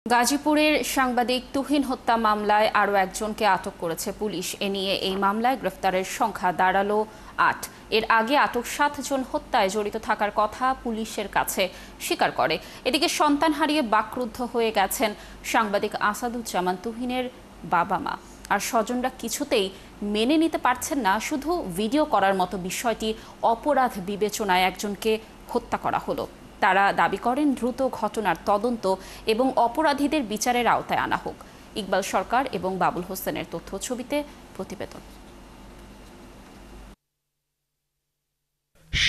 গাজীপুরের সাংবাদিক তুহিন হত্যা মামলায় আরও একজনকে আটক করেছে পুলিশ। এ নিয়ে এই মামলায় গ্রেফতারের সংখ্যা দাঁড়ালো ৮। এর আগে আটক ৭ জন হত্যায় জড়িত থাকার কথা পুলিশের কাছে স্বীকার করে। এদিকে সন্তান হারিয়ে বাকরুদ্ধ হয়ে গেছেন সাংবাদিক আসাদুজ্জামান তুহিনের বাবা মা। আর স্বজনরা কিছুতেই মেনে নিতে পারছেন না, শুধু ভিডিও করার মতো বিষয়টি অপরাধ বিবেচনায় একজনকে হত্যা করা হলো। তারা দাবি করেন দ্রুত ঘটনার তদন্ত এবং অপরাধীদের বিচারের আওতায় আনা হোক। ইকবাল সরকার এবং বাবুল হোসেনের তথ্য ছবিতে প্রতিবেদন।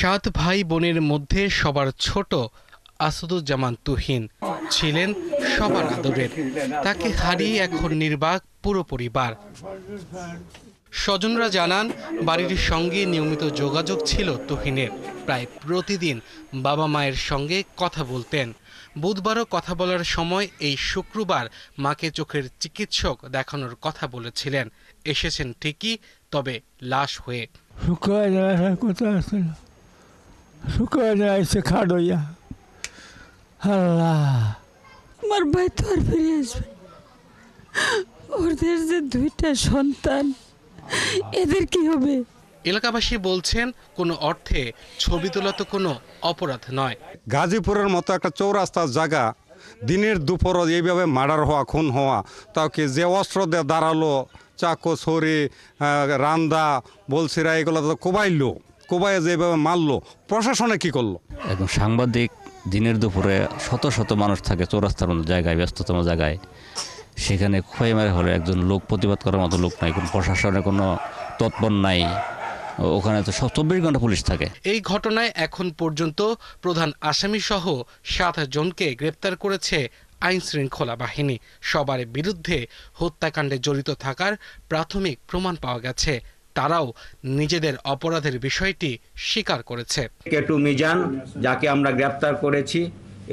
৭ ভাই বোনের মধ্যে সবার ছোট আসাদুজ্জামান তুহিন ছিলেন সবার আদরের। তাকে হারিয়ে এখন নির্বাক পুরো পরিবার। স্বজনরা জানান, বাড়ির সঙ্গে নিয়মিত যোগাযোগ ছিল তুহিনের। প্রায় প্রতিদিন বাবা মায়ের সঙ্গে কথা বলতেন। বুধবারও কথা বলার সময় এই শুক্রবার মাকে চোখের চিকিৎসক দেখানোর কথা বলেছিলেন। এসেছেন ঠিকই, তবে লাশ হয়ে। আমার ভাই তো আর ফিরে আসবে। ওদের যে 2টা সন্তান, এদের কি হবে? এলাকাবাসী বলছেন, কোনো অর্থে ছবি তোলা তো কোনো অপরাধ নয়। গাজীপুরের মতো একটা চৌরাস্তার জায়গা, দিনের দুপুর এইভাবে মার্ডার হওয়া, খুন হওয়া, তাকে যে অস্ত্র দিয়ে দাঁড়ালো, চাকু ছড়ি রান্দা বলছিরা, এগুলো তো কোবাইয়ে যেভাবে মারলো, প্রশাসনে কি করলো? একদম সাংবাদিক দিনের দুপুরে শত শত মানুষ থাকে চৌরাস্তার মতো জায়গায়, ব্যস্ততম জায়গায়, সেখানে খোয়াই মারা হলে একজন লোক প্রতিবাদ করার মতো লোক নাই, কোনো প্রশাসনের কোনো তৎপর নাই। ওখানে তো 24 ঘন্টা পুলিশ থাকে। এই ঘটনায় এখন পর্যন্ত প্রধান আসামি সহ 7 জনকে গ্রেপ্তার করেছে আইন শৃঙ্খলা বাহিনী। সবার বিরুদ্ধে হত্যাকাণ্ডে জড়িত থাকার প্রাথমিক প্রমাণ পাওয়া গেছে। তারাও নিজেদের অপরাধের বিষয়টি স্বীকার করেছে। কেটু মিজান, যাকে আমরা গ্রেপ্তার করেছি,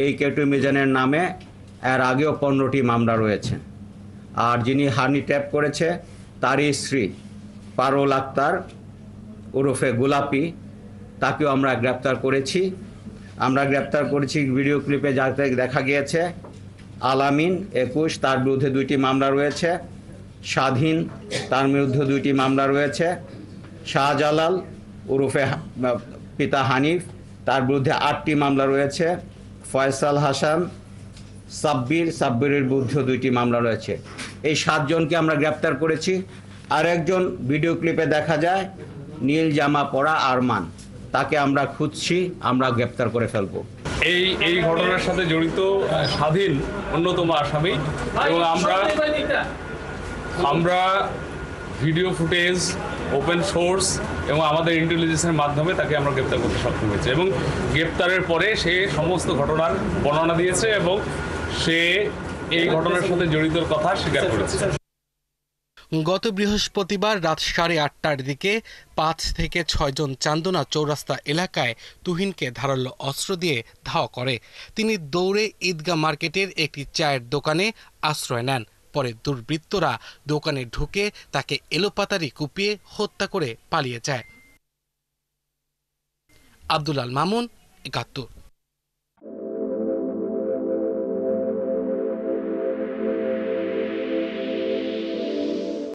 এই কেটু মিজানের নামে এর আগেও 15টি মামলা রয়েছে। আর যিনি হানি ট্যাপ করেছে, তারই স্ত্রী পারুল আক্তার ওরফে গোলাপি, তাকেও আমরা গ্রেপ্তার করেছি। ভিডিও ক্লিপে যাতে দেখা গিয়েছে আলামিন 21, তার বিরুদ্ধে 2টি মামলা রয়েছে। স্বাধীন, তার বিরুদ্ধে 2টি মামলা রয়েছে। শাহজালাল ওরফে পিতা হানিফ, তার বিরুদ্ধে 8টি মামলা রয়েছে। ফয়সাল হাসান সাব্বিরের বিরুদ্ধে 2টি মামলা রয়েছে। এই 7 জনকে আমরা গ্রেপ্তার করেছি। আর একজন ভিডিও ক্লিপে দেখা যায় নীল জামা পরা আরমান, তাকে আমরা খুঁজছি, আমরা গ্রেপ্তার করে ফেলবো। এই ঘটনার সাথে জড়িত স্বাধীন অন্যতম আসামি, এবং আমরা ভিডিও ফুটেজ, ওপেন সোর্স এবং আমাদের ইন্টেলিজেন্সের মাধ্যমে তাকে আমরা গ্রেপ্তার করতে সক্ষম হয়েছে। এবং গ্রেপ্তারের পরে সে সমস্ত ঘটনার বর্ণনা দিয়েছে এবং সে এই ঘটনার সাথে জড়িত কথা স্বীকার করেছে। গত বৃহস্পতিবার রাত 8:30টার দিকে 5 থেকে 6 জন চান্দনা চৌরাস্তা এলাকায় তুহিনকে ধারালো অস্ত্র দিয়ে ধাওয়া করে। তিনি দৌড়ে ঈদগাহ মার্কেটের একটি চায়ের দোকানে আশ্রয় নেন। পরে দুর্বৃত্তরা দোকানে ঢুকে তাকে এলোপাতাড়ি কুপিয়ে হত্যা করে পালিয়ে যায়। আব্দুল আল মামুন, 71।